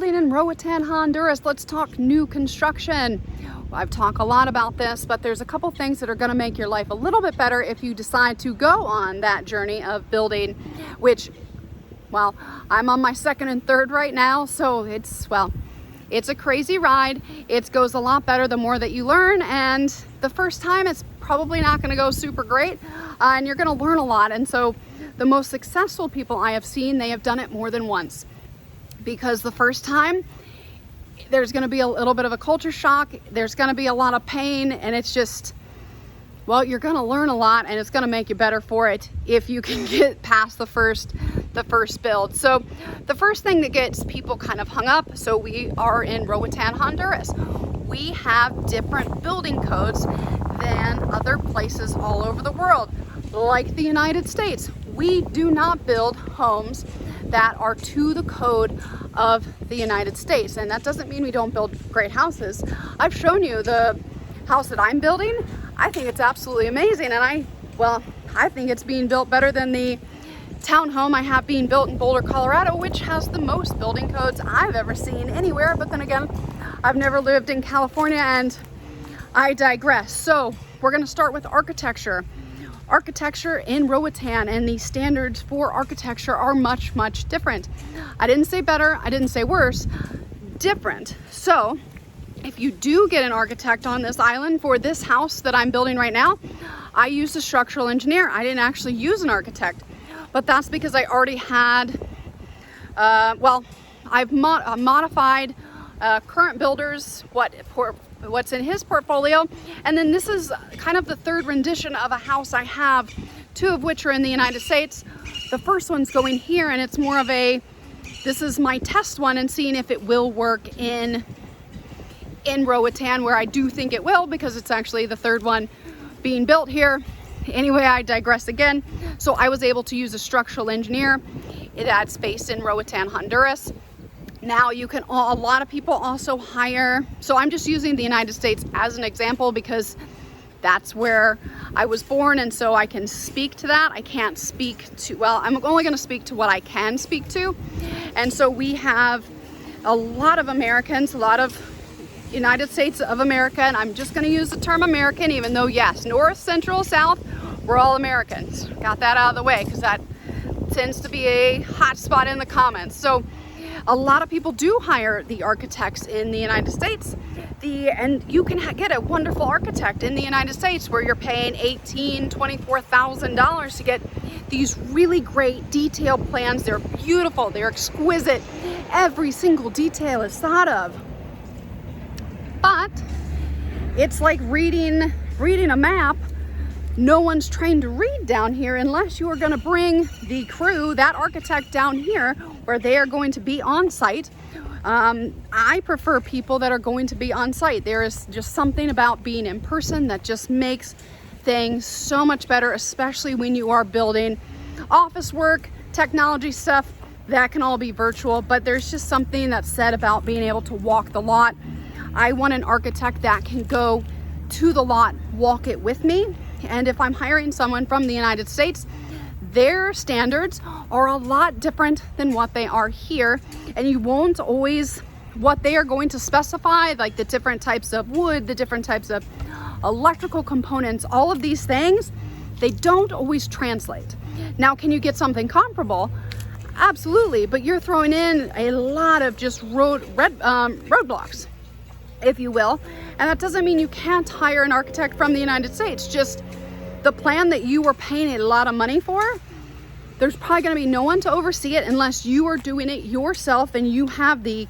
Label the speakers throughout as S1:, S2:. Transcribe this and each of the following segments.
S1: building in Roatan, Honduras. Let's talk new construction. I've talked a lot about this, but there's a couple things that are going to make your life a little bit better if you decide to go on that journey of building, which, well, I'm on my second and third right now, so it's a crazy ride. It goes a lot better the more that you learn, and the first time it's probably not going to go super great, and you're going to learn a lot. And so the most successful people I have seen, they have done it more than once, because the first time there's going to be a little bit of a culture shock, there's going to be a lot of pain, and it's just, well, you're going to learn a lot, and it's going to make you better for it if you can get past the first build. So the first thing that gets people kind of hung up, so we are in Roatan, Honduras. We have different building codes than other places all over the world. Like the United States, we do not build homes that are to the code of the United States. And that doesn't mean we don't build great houses. I've shown you the house that I'm building. I think it's absolutely amazing, and I think it's being built better than the townhome I have being built in Boulder, Colorado, which has the most building codes I've ever seen anywhere. But then again, I've never lived in California, and I digress. So we're going to start with architecture. Architecture in Roatan, and the standards for architecture are much, much different. I didn't say better, I didn't say worse, different. So if you do get an architect on this island for this house that I'm building right now, I used a structural engineer. I didn't actually use an architect, but that's because I already had, I've modified current builders, what's in his portfolio. And then this is kind of the third rendition of a house I have, two of which are in the United States. The first one's going here, and it's more of this is my test one and seeing if it will work in Roatan, where I do think it will, because it's actually the third one being built here. Anyway, I digress again. So I was able to use a structural engineer that's based in Roatan, Honduras. Now a lot of people also hire, so I'm just using the United States as an example because that's where I was born, and so I can speak to that. I can't speak to, I'm only going to speak to what I can speak to. And so we have a lot of Americans, a lot of United States of America, and I'm just going to use the term American, even though, yes, North, Central, South, we're all Americans. Got that out of the way, because that tends to be a hot spot in the comments. So a lot of people do hire the architects in the United States, and you can get a wonderful architect in the United States where you're paying $18,000, $24,000 to get these really great detailed plans. They're beautiful, they're exquisite, every single detail is thought of. But it's like reading a map. No one's trained to read down here unless you are going to bring the crew, that architect down here, where they are going to be on site. I prefer people that are going to be on site. There is just something about being in person that just makes things so much better, especially when you are building office work, technology stuff. That can all be virtual, but there's just something that's said about being able to walk the lot. I want an architect that can go to the lot, walk it with me. And if I'm hiring someone from the United States, their standards are a lot different than what they are here. And you won't always, what they are going to specify, like the different types of wood, the different types of electrical components, all of these things, they don't always translate. Now, can you get something comparable? Absolutely, but you're throwing in a lot of just roadblocks, if you will. And that doesn't mean you can't hire an architect from the United States. Just the plan that you were paying a lot of money for, there's probably going to be no one to oversee it unless you are doing it yourself and you have the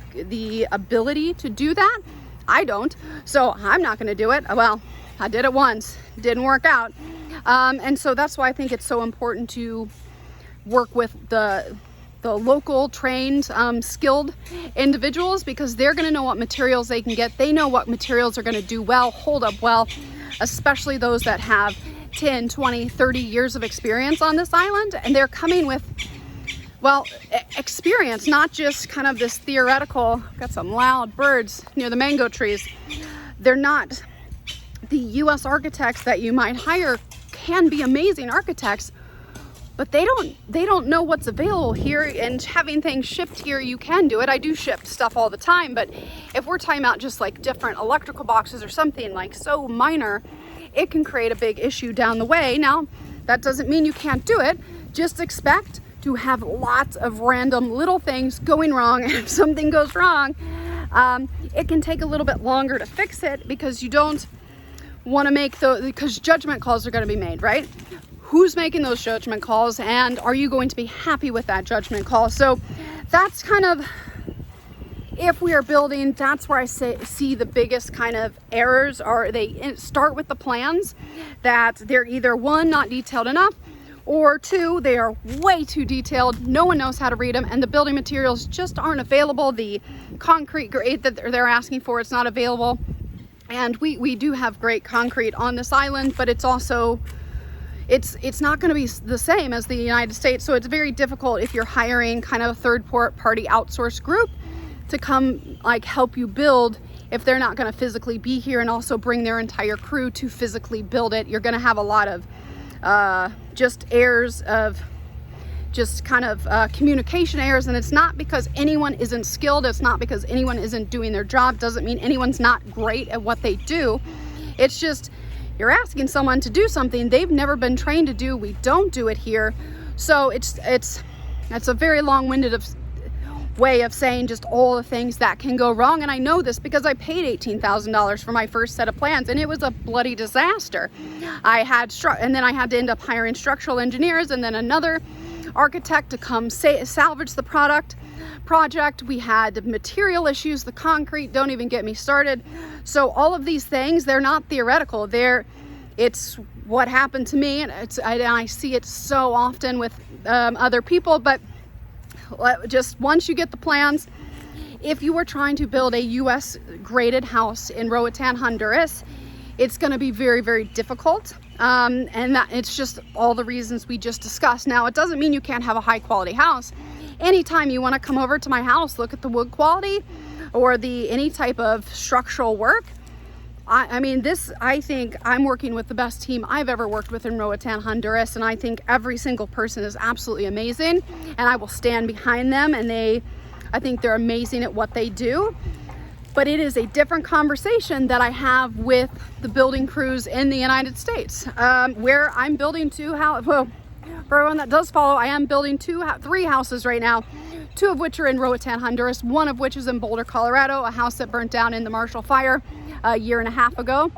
S1: ability to do that. I don't, so I'm not going to do it. Well, I did it once, didn't work out. And so that's why I think it's so important to work with the local trained, skilled individuals, because they're going to know what materials they can get. They know what materials are going to do well, hold up well, especially those that have 10, 20, 30 years of experience on this island. And they're coming with, experience, not just kind of this theoretical. Got some loud birds near the mango trees. They're not the US architects that you might hire, can be amazing architects, but they don't know what's available here. And having things shipped here, you can do it. I do ship stuff all the time, but if we're talking about just like different electrical boxes or something like so minor, it can create a big issue down the way. Now, that doesn't mean you can't do it. Just expect to have lots of random little things going wrong. And if something goes wrong, it can take a little bit longer to fix it, because you don't want to make because judgment calls are going to be made, right? Who's making those judgment calls, and are you going to be happy with that judgment call? So that's kind of, if we are building, that's where I see the biggest kind of errors are. They start with the plans, that they're either one, not detailed enough, or two, they are way too detailed. No one knows how to read them, and the building materials just aren't available. The concrete grade that they're asking for, it's not available. And we do have great concrete on this island, but it's also, it's not going to be the same as the United States. So it's very difficult if you're hiring kind of a third party outsourced group to come like help you build, if they're not going to physically be here and also bring their entire crew to physically build it. You're going to have a lot of just errors of just kind of communication errors. And it's not because anyone isn't skilled. It's not because anyone isn't doing their job. Doesn't mean anyone's not great at what they do. It's just, you're asking someone to do something they've never been trained to do. We don't do it here. So it's a very long-winded way of saying just all the things that can go wrong. And I know this because I paid $18,000 for my first set of plans, and it was a bloody disaster. And then I had to end up hiring structural engineers and then another architect to come salvage the project. We had material issues, the concrete, don't even get me started. So all of these things, they're not theoretical. It's what happened to me, and I see it so often with other people. But just once you get the plans, if you were trying to build a US graded house in Roatan, Honduras, it's going to be very, very difficult. And that it's just all the reasons we just discussed. Now, it doesn't mean you can't have a high quality house. Anytime you want to come over to my house, look at the wood quality or any type of structural work. I mean, I think I'm working with the best team I've ever worked with in Roatan, Honduras, and I think every single person is absolutely amazing, and I will stand behind them, and I think they're amazing at what they do. But it is a different conversation that I have with the building crews in the United States, where I'm building two houses. Well, for everyone that does follow, I am building three houses right now, two of which are in Roatan, Honduras, one of which is in Boulder, Colorado, a house that burnt down in the Marshall Fire a year and a half ago.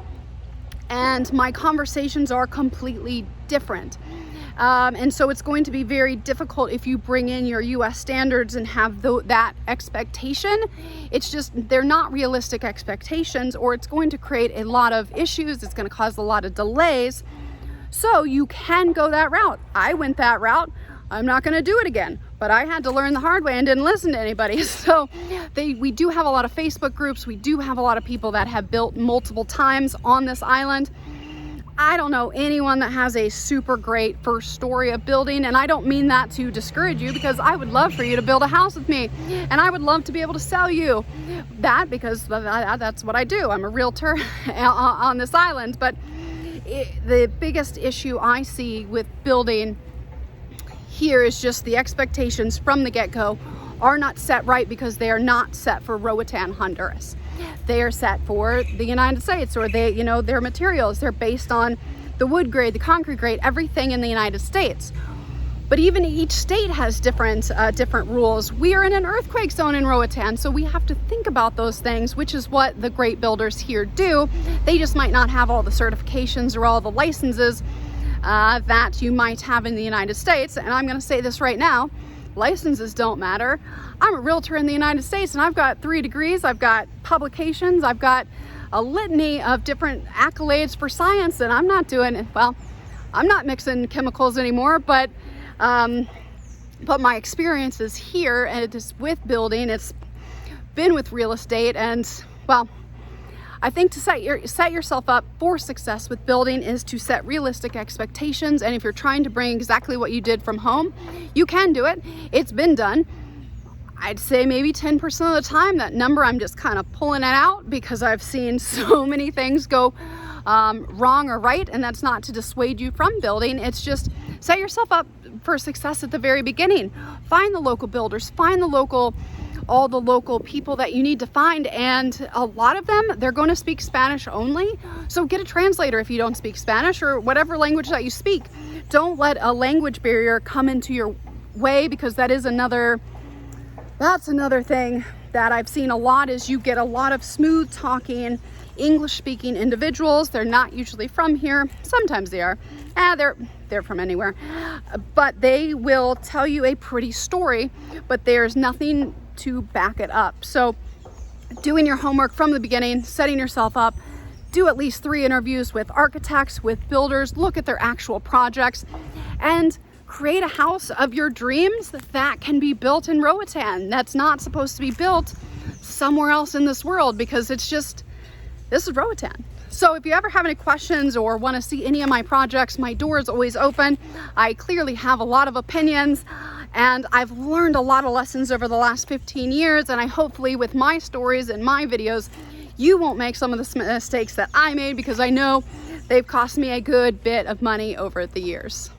S1: And my conversations are completely different. And so it's going to be very difficult if you bring in your US standards and have that expectation. It's just, they're not realistic expectations, or it's going to create a lot of issues. It's going to cause a lot of delays. So you can go that route. I went that route. I'm not going to do it again, but I had to learn the hard way and didn't listen to anybody. So we do have a lot of Facebook groups. We do have a lot of people that have built multiple times on this island. I don't know anyone that has a super great first story of building, and I don't mean that to discourage you, because I would love for you to build a house with me, and I would love to be able to sell you that, because that's what I do. I'm a realtor on this island. But the biggest issue I see with building here is just the expectations from the get-go are not set right, because they are not set for Roatan, Honduras. They are set for the United States, or their materials. They're based on the wood grade, the concrete grade, everything in the United States. But even each state has different rules. We are in an earthquake zone in Roatan, so we have to think about those things, which is what the great builders here do. They just might not have all the certifications or all the licenses that you might have in the United States. And I'm going to say this right now, licenses don't matter. I'm a realtor in the United States, and I've got 3 degrees, I've got publications, I've got a litany of different accolades for science, and I'm not doing it. Well, I'm not mixing chemicals anymore, but my experience is here, and it is with building. It's been with real estate, and well, I think to set yourself up for success with building is to set realistic expectations. And if you're trying to bring exactly what you did from home, you can do it. It's been done. I'd say maybe 10% of the time. That number, I'm just kind of pulling it out because I've seen so many things go wrong or right, and that's not to dissuade you from building. It's just set yourself up for success at the very beginning. Find the local builders, find all the local people that you need to find, and a lot of them, they're going to speak Spanish only. So get a translator if you don't speak Spanish, or whatever language that you speak. Don't let a language barrier come into your way, because that's another thing that I've seen a lot, is you get a lot of smooth talking English speaking individuals. They're not usually from here. Sometimes they are. They're from anywhere, but they will tell you a pretty story, but there's nothing to back it up. So doing your homework from the beginning, setting yourself up, do at least 3 interviews with architects, with builders, look at their actual projects, and create a house of your dreams that can be built in Roatan. That's not supposed to be built somewhere else in this world, because this is Roatan. So if you ever have any questions or want to see any of my projects, my door is always open. I clearly have a lot of opinions, and I've learned a lot of lessons over the last 15 years, and I hopefully, with my stories and my videos, you won't make some of the mistakes that I made, because I know they've cost me a good bit of money over the years.